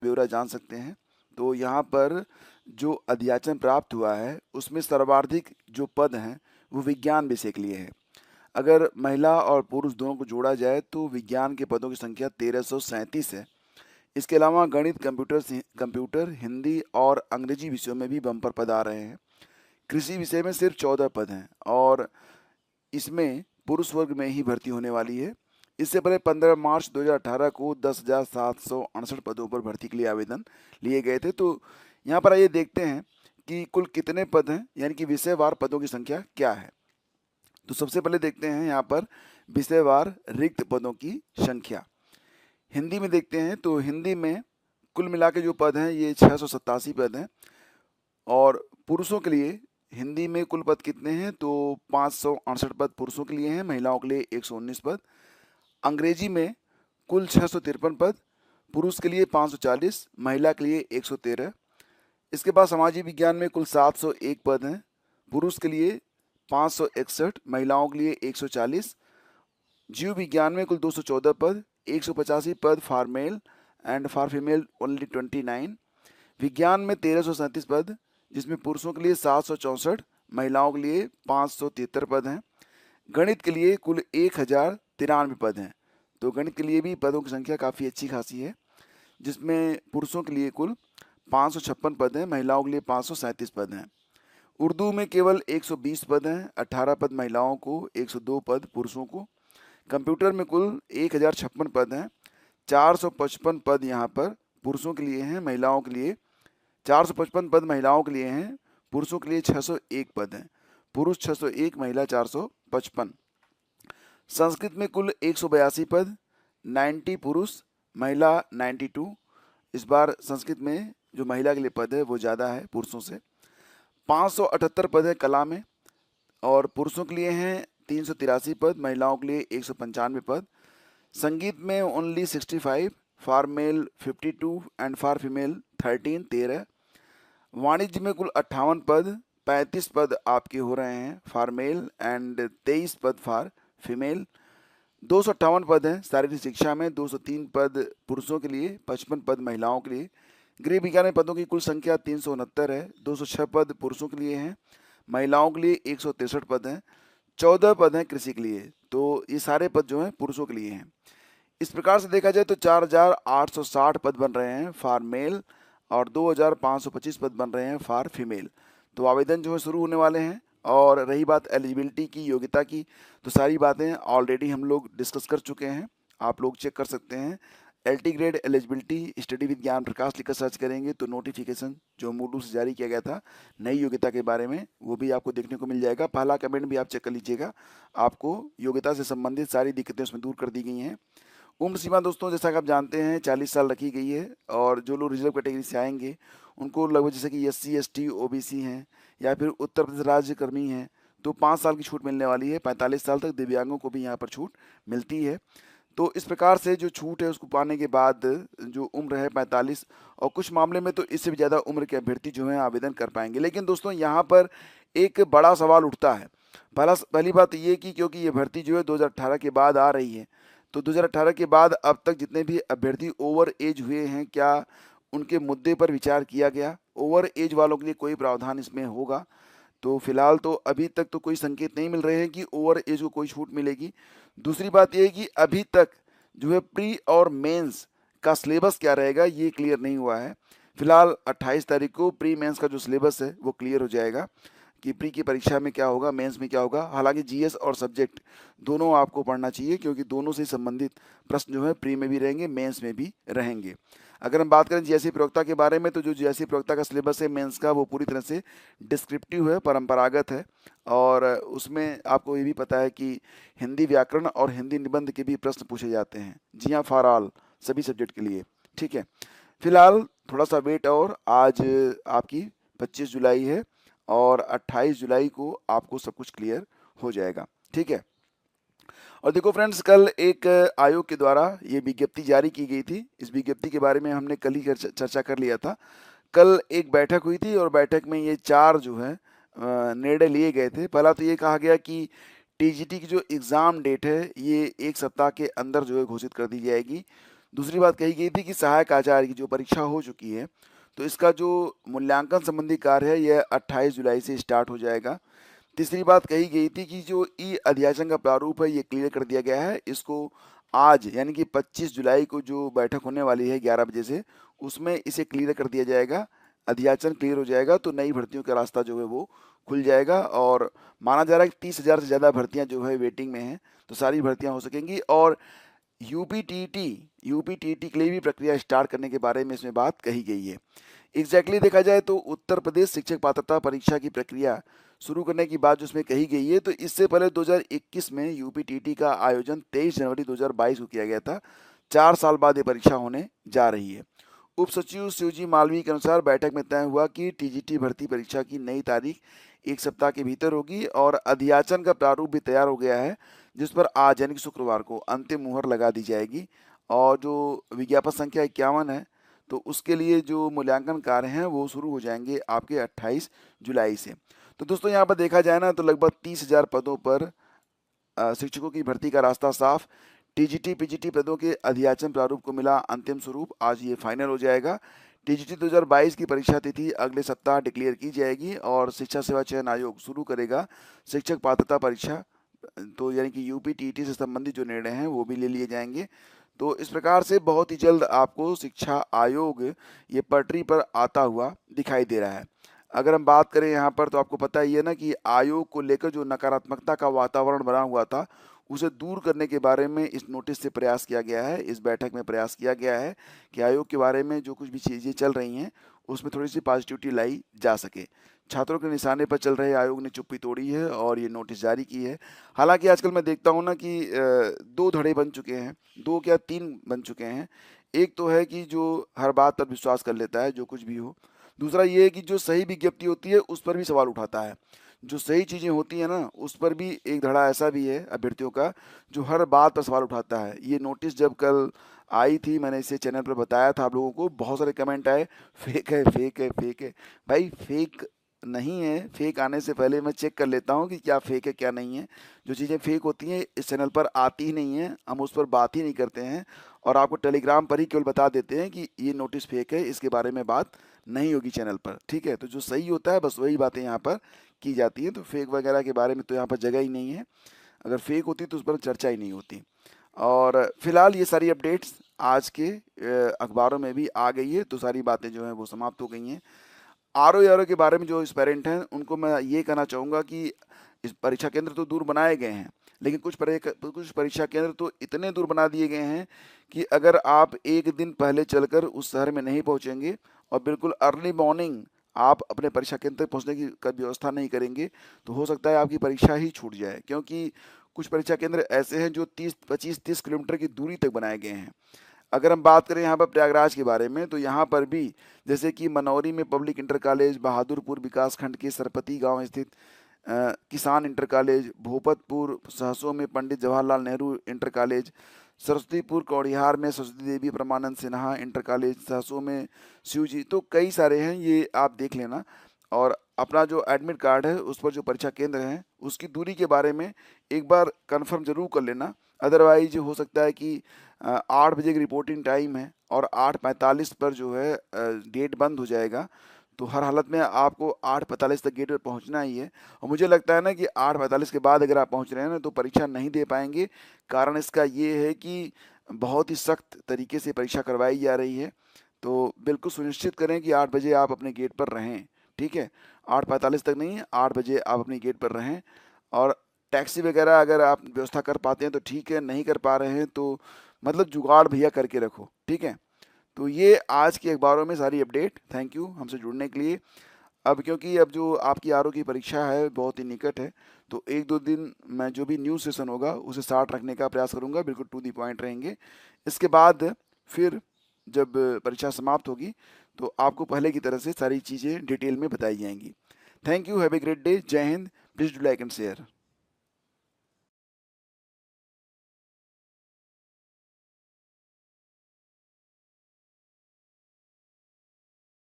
ब्यौरा जान सकते हैं। तो यहाँ पर जो अध्याचन प्राप्त हुआ है उसमें सर्वाधिक जो पद हैं वो विज्ञान विषय के लिए है। अगर महिला और पुरुष दोनों को जोड़ा जाए तो विज्ञान के पदों की संख्या 1337 है। इसके अलावा गणित, कंप्यूटर, हिंदी और अंग्रेजी विषयों में भी बम्पर पद आ रहे हैं। कृषि विषय में सिर्फ 14 पद हैं और इसमें पुरुष वर्ग में ही भर्ती होने वाली है। इससे पहले 15 मार्च 2018 को 10,768 पदों पर भर्ती के लिए आवेदन लिए गए थे। तो यहाँ पर आइए देखते हैं कि कुल कितने पद हैं, यानी कि विषयवार पदों की संख्या क्या है। तो सबसे पहले देखते हैं यहाँ पर विषयवार रिक्त पदों की संख्या। हिंदी में देखते हैं तो हिंदी में कुल मिला के जो पद हैं ये 687 पद हैं और पुरुषों के लिए हिंदी में कुल पद कितने हैं तो 568 पद पुरुषों के लिए हैं, महिलाओं के लिए 119 पद। अंग्रेजी में कुल 653 पद, पुरुष के लिए 540, महिला के लिए 113। इसके बाद सामाजिक विज्ञान में कुल 701 पद हैं, पुरुष के लिए 561, महिलाओं के लिए 140। जीव विज्ञान में कुल 214 पद, 185 पद for male and for female only 29। विज्ञान में 1337 पद, जिसमें पुरुषों के लिए 764, महिलाओं के लिए 573 पद हैं। गणित के लिए कुल 1093 पद हैं। तो गणित के लिए भी पदों की संख्या काफ़ी अच्छी खासी है, जिसमें पुरुषों के लिए कुल 556 पद हैं, महिलाओं के लिए 537 पद हैं। उर्दू में केवल 120 पद हैं, 18 पद महिलाओं को, 102 पद पुरुषों को। कंप्यूटर में कुल 1056 पद हैं, 455 पद यहाँ पर पुरुषों के लिए हैं, महिलाओं के लिए 455 पद महिलाओं के लिए हैं, पुरुषों के लिए 601 पद हैं। पुरुष 601, महिला 455। संस्कृत में कुल 182 पद, 90 पुरुष, महिला 92। इस बार संस्कृत में जो महिला के लिए पद है वो ज़्यादा है पुरुषों से। 578 पद है कला में और पुरुषों के लिए हैं 383 पद, महिलाओं के लिए 195 पद। संगीत में only 65, for male 52 and for female 13। वाणिज्य में कुल 58 पद, 35 पद आपके हो रहे हैं फॉर मेल एंड 23 पद फॉर फीमेल। 258 पद हैं शारीरिक शिक्षा में, 203 पद पुरुषों के लिए, 55 पद महिलाओं के लिए। गृह विज्ञान में पदों की कुल संख्या 369 है, 206 पद पुरुषों के लिए हैं, महिलाओं के लिए 163 पद हैं, 14 पद हैं कृषि के लिए। तो ये सारे पद जो हैं पुरुषों के लिए हैं। इस प्रकार से देखा जाए तो 4,860 पद बन रहे हैं फॉर मेल और 2,525 पद बन रहे हैं फॉर फीमेल। तो आवेदन जो है शुरू होने वाले हैं। और रही बात एलिजिबिलिटी की, योग्यता की, तो सारी बातें ऑलरेडी हम लोग डिस्कस कर चुके हैं, आप लोग चेक कर सकते हैं। LT grade eligibility study with ज्ञान प्रकाश लिखकर सर्च करेंगे तो नोटिफिकेशन जो मूडू से जारी किया गया था नई योग्यता के बारे में वो भी आपको देखने को मिल जाएगा। पहला कमेंट भी आप चेक कर लीजिएगा, आपको योग्यता से संबंधित सारी दिक्कतें उसमें दूर कर दी गई हैं। उम्र सीमा दोस्तों जैसा कि आप जानते हैं 40 साल रखी गई है और जो लोग रिजर्व कैटेगरी से आएंगे उनको लगभग जैसे कि SC ST OBC हैं या फिर उत्तर प्रदेश राज्य कर्मी हैं तो 5 साल की छूट मिलने वाली है। 45 साल तक दिव्यांगों को भी यहाँ पर छूट मिलती है। तो इस प्रकार से जो छूट है उसको पाने के बाद जो उम्र है 45 और कुछ मामले में तो इससे भी ज़्यादा उम्र के अभ्यर्थी जो हैं आवेदन कर पाएंगे। लेकिन दोस्तों यहाँ पर एक बड़ा सवाल उठता है। पहली बात ये कि क्योंकि ये भर्ती जो है 2018 के बाद आ रही है, तो 2018 के बाद अब तक जितने भी अभ्यर्थी ओवर एज हुए हैं क्या उनके मुद्दे पर विचार किया गया? ओवर एज वालों के लिए कोई प्रावधान इसमें होगा? तो फिलहाल तो अभी तक तो कोई संकेत नहीं मिल रहे हैं कि ओवर एज को कोई छूट मिलेगी। दूसरी बात यह है कि अभी तक जो है प्री और मेंस का सिलेबस क्या रहेगा ये क्लियर नहीं हुआ है। फिलहाल 28 तारीख को प्री मेंस का जो सिलेबस है वो क्लियर हो जाएगा कि प्री की परीक्षा में क्या होगा, मेंस में क्या होगा। हालांकि GS और सब्जेक्ट दोनों आपको पढ़ना चाहिए क्योंकि दोनों से संबंधित प्रश्न जो है प्री में भी रहेंगे, मेंस में भी रहेंगे। अगर हम बात करें GSE प्रवक्ता के बारे में तो जो GSE प्रवक्ता का सिलेबस है मेंस का वो पूरी तरह से डिस्क्रिप्टिव है, परंपरागत है और उसमें आपको ये भी पता है कि हिंदी व्याकरण और हिंदी निबंध के भी प्रश्न पूछे जाते हैं। जी हाँ, फॉर ऑल सभी सब्जेक्ट के लिए। ठीक है, फिलहाल थोड़ा सा वेट और आज आपकी 25 जुलाई है और 28 जुलाई को आपको सब कुछ क्लियर हो जाएगा। ठीक है, और देखो फ्रेंड्स कल एक आयोग के द्वारा ये विज्ञप्ति जारी की गई थी। इस विज्ञप्ति के बारे में हमने कल ही चर्चा कर लिया था। कल एक बैठक हुई थी और बैठक में ये 4 जो है निर्णय लिए गए थे। पहला तो ये कहा गया कि TGT की जो एग्ज़ाम डेट है ये 1 सप्ताह के अंदर जो है घोषित कर दी जाएगी। दूसरी बात कही गई थी कि सहायक आचार्य की जो परीक्षा हो चुकी है, तो इसका जो मूल्यांकन संबंधी कार्य है यह 28 जुलाई से स्टार्ट हो जाएगा। तीसरी बात कही गई थी कि जो ई अध्यासन का प्रारूप है ये क्लियर कर दिया गया है। इसको आज यानी कि 25 जुलाई को जो बैठक होने वाली है 11 बजे से, उसमें इसे क्लियर कर दिया जाएगा। अध्याचन क्लियर हो जाएगा तो नई भर्तियों का रास्ता जो है वो खुल जाएगा, और माना जा रहा है कि 30,000 से ज़्यादा भर्तियां जो है वेटिंग में हैं, तो सारी भर्तियां हो सकेंगी। और यूपीटीटी यूपीटीटी के लिए भी प्रक्रिया स्टार्ट करने के बारे में इसमें बात कही गई है। एग्जैक्टली देखा जाए तो उत्तर प्रदेश शिक्षक पात्रता परीक्षा की प्रक्रिया शुरू करने की बात जो उसमें कही गई है, तो इससे पहले 2021 में यूपीटीटी का आयोजन 23 जनवरी 2022 को किया गया था। 4 साल बाद ये परीक्षा होने जा रही है। उप सचिव शिवजी मालवीय के अनुसार बैठक में तय हुआ कि टीजीटी भर्ती परीक्षा की नई तारीख 1 सप्ताह के भीतर होगी, और अध्याचन का प्रारूप भी तैयार हो गया है, जिस पर आज यानी कि शुक्रवार को अंतिम मुहर लगा दी जाएगी। और जो विज्ञापन संख्या 51 है, तो उसके लिए जो मूल्यांकन कार्य हैं वो शुरू हो जाएंगे आपके 28 जुलाई से। तो दोस्तों यहाँ पर देखा जाए ना, तो लगभग 30,000 पदों पर शिक्षकों की भर्ती का रास्ता साफ। टीजीटी पीजीटी पदों के अध्याचन प्रारूप को मिला अंतिम स्वरूप, आज ये फाइनल हो जाएगा। टीजीटी 2022 की परीक्षा तिथि अगले सप्ताह डिक्लेयर की जाएगी, और शिक्षा सेवा चयन आयोग शुरू करेगा शिक्षक पात्रता परीक्षा। तो यानी कि यूपीटीटी से संबंधित जो निर्णय हैं वो भी ले लिए जाएंगे। तो इस प्रकार से बहुत ही जल्द आपको शिक्षा आयोग ये पटरी पर आता हुआ दिखाई दे रहा है। अगर हम बात करें यहाँ पर, तो आपको पता ही है ना कि आयोग को लेकर जो नकारात्मकता का वातावरण बना हुआ था, उसे दूर करने के बारे में इस नोटिस से प्रयास किया गया है। इस बैठक में प्रयास किया गया है कि आयोग के बारे में जो कुछ भी चीज़ें चल रही हैं उसमें थोड़ी सी पॉजिटिविटी लाई जा सके। छात्रों के निशाने पर चल रहे आयोग ने चुप्पी तोड़ी है और ये नोटिस जारी की है। हालांकि आजकल मैं देखता हूँ ना कि दो धड़े बन चुके हैं, दो क्या तीन बन चुके हैं। एक तो है कि जो हर बात पर विश्वास कर लेता है जो कुछ भी हो। दूसरा ये है कि जो सही विज्ञप्ति होती है उस पर भी सवाल उठाता है। जो सही चीज़ें होती हैं ना, उस पर भी एक धड़ा ऐसा भी है अभ्यर्थियों का जो हर बात पर सवाल उठाता है। ये नोटिस जब कल आई थी, मैंने इसे चैनल पर बताया था आप लोगों को, बहुत सारे कमेंट आए, फेक है फेक है फेक है। भाई फेक नहीं है। फेक आने से पहले मैं चेक कर लेता हूँ कि क्या फेक है क्या नहीं है। जो चीज़ें फेक होती हैं इस चैनल पर आती ही नहीं है, हम उस पर बात ही नहीं करते हैं, और आपको टेलीग्राम पर ही केवल बता देते हैं कि ये नोटिस फेक है, इसके बारे में बात नहीं होगी चैनल पर। ठीक है, तो जो सही होता है बस वही बातें यहाँ पर की जाती हैं। तो फेक वगैरह के बारे में तो यहाँ पर जगह ही नहीं है। अगर फेक होती तो उस पर चर्चा ही नहीं होती। और फिलहाल ये सारी अपडेट्स आज के अखबारों में भी आ गई है, तो सारी बातें जो हैं वो समाप्त हो गई हैं। आर के बारे में जो एस्पायरेंट हैं उनको मैं ये कहना चाहूँगा कि इस परीक्षा केंद्र तो दूर बनाए गए हैं, लेकिन कुछ परीक्षा केंद्र तो इतने दूर बना दिए गए हैं कि अगर आप एक दिन पहले चलकर उस शहर में नहीं पहुंचेंगे और बिल्कुल अर्ली मॉर्निंग आप अपने परीक्षा केंद्र तक पहुंचने की व्यवस्था नहीं करेंगे, तो हो सकता है आपकी परीक्षा ही छूट जाए। क्योंकि कुछ परीक्षा केंद्र ऐसे हैं जो 25-30 किलोमीटर की दूरी तक बनाए गए हैं। अगर हम बात करें यहाँ पर प्रयागराज के बारे में, तो यहाँ पर भी जैसे कि मनौरी में पब्लिक इंटर कॉलेज, बहादुरपुर विकासखंड के सरपति गांव स्थित किसान इंटर कॉलेज, भूपतपुर सहसों में पंडित जवाहरलाल नेहरू इंटर कॉलेज, सरस्वतीपुर कौड़िहार में सरस्वती देवी परमानंद सिन्हा इंटर कॉलेज, सहसों में शिवजी, तो कई सारे हैं, ये आप देख लेना। और अपना जो एडमिट कार्ड है उस पर जो परीक्षा केंद्र हैं उसकी दूरी के बारे में एक बार कंफर्म जरूर कर लेना। अदरवाइज हो सकता है कि 8 बजे की रिपोर्टिंग टाइम है और 8:45 पर जो है गेट बंद हो जाएगा, तो हर हालत में आपको 8:45 तक गेट पर पहुंचना ही है। और मुझे लगता है ना कि 8:45 के बाद अगर आप पहुंच रहे हैं ना तो परीक्षा नहीं दे पाएंगे। कारण इसका ये है कि बहुत ही सख्त तरीके से परीक्षा करवाई जा रही है। तो बिल्कुल सुनिश्चित करें कि 8 बजे आप अपने गेट पर रहें। ठीक है, 8:45 तक नहीं, 8 बजे आप अपनी गेट पर रहें। और टैक्सी वगैरह अगर आप व्यवस्था कर पाते हैं तो ठीक है, नहीं कर पा रहे हैं तो मतलब जुगाड़ भैया करके रखो। ठीक है, तो ये आज के अखबारों में सारी अपडेट। थैंक यू हमसे जुड़ने के लिए। अब क्योंकि अब जो आपकी आर की परीक्षा है बहुत ही निकट है, तो 1-2 दिन मैं जो भी न्यूज़ सेशन होगा उसे स्टार्ट रखने का प्रयास करूंगा, बिल्कुल टू दी पॉइंट रहेंगे। इसके बाद फिर जब परीक्षा समाप्त होगी तो आपको पहले की तरह से सारी चीज़ें डिटेल में बताई जाएंगी। Thank you, have a great day, जय Hind, please do like and share.